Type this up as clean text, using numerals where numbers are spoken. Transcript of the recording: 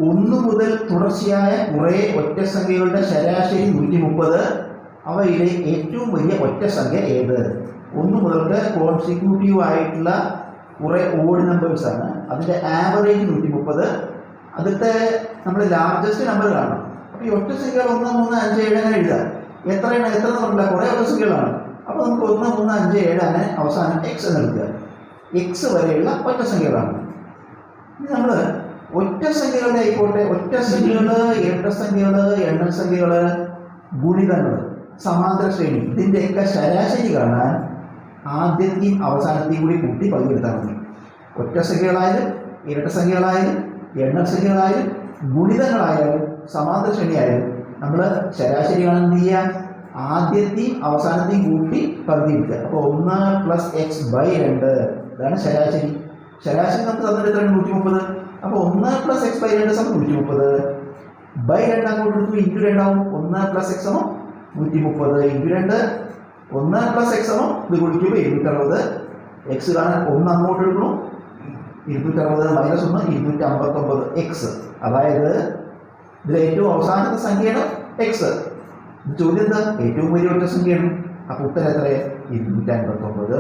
1 മുതൽ തുടർച്ചയായ കുറേ ഒറ്റസംഖ്യകളുടെ ശരാശരി 130. അവയിലെ ഏറ്റവും വലിയ ഒറ്റസംഖ്യ ഏത്? 1 മുതൽക്ക് കോൺസിക്യൂട്ടീവ് ആയിട്ടുള്ള കുറേ ഓഡ് നമ്പേഴ്സ് ആണ്. അതിൻ്റെ ആവറേജ് 130. അതിലത്തെ നമ്മൾ ലാർജസ്റ്റ് നമ്പർ കാണണം. അപ്പോൾ ഈ ഒറ്റസംഖ്യകൾ 1, 3, 5, 7 അങ്ങനെ എഴുതാം. എത്ര പറഞ്ഞില്ല, കുറേ ഒറ്റസംഖ്യകളാണ്. അപ്പോൾ നമുക്ക് 1, 3, 5, 7 അങ്ങനെ അവസാനം എക്സ് എന്ന് എടുക്കുക. എക്സ് വരെയുള്ള ഒറ്റസംഖ്യകളാണ്. ഇനി നമ്മൾ ഒറ്റസംഖ്യകളുടെ ആയിക്കോട്ടെ, ഒറ്റസംഖ്യകൾ, ഇരട്ടസംഖ്യകൾ, എണ്ണസംഖ്യകൾ, ഗുണിതങ്ങൾ, സമാന്തര ശ്രേണി, ഇതിൻ്റെയൊക്കെ ശരാശരി കാണാൻ ആദ്യത്തെയും അവസാനത്തെയും കൂടി കൂട്ടി പകുതിയെടുത്താൽ മതി. ഒറ്റസംഖ്യകളായാലും ഇരട്ടസംഖ്യകളായാലും എണ്ണസംഖ്യകളായാലും ഗുണിതങ്ങളായാലും സമാന്തര ശ്രേണിയായാലും നമ്മൾ ശരാശരി കാണാൻ എന്ത് ചെയ്യുക? ആദ്യത്തെയും അവസാനത്തെയും കൂട്ടി പകുതി എടുക്കുക. അപ്പോൾ 1 + x/2 ഇതാണ് ശരാശരി. ശരാശരി നമുക്ക് തന്നിട്ട് എത്രയാണ്? 130. അപ്പോൾ 1 + x/2 = 130. /2 അങ്ങോട്ട് എടുത്തു, ഇൻറ്റു 2 ആവും. 1 + x = 130 ഇൻറ്റു 2. 1 + x ഇത് കുടിക്കുമ്പോൾ 260. എക്സ് കാണാൻ 1 അങ്ങോട്ട് എടുക്കണം. 260 - 1 259 എക്സ്. അതായത് ഇതിൽ ഏറ്റവും അവസാനത്തെ സംഖ്യയാണ് എക്സ്. ചോദ്യം എന്താ? ഏറ്റവും വലിയ ഒറ്റ സംഖ്യയാണ്. അപ്പോൾ ഉത്തരം എത്രയാണ്? 259.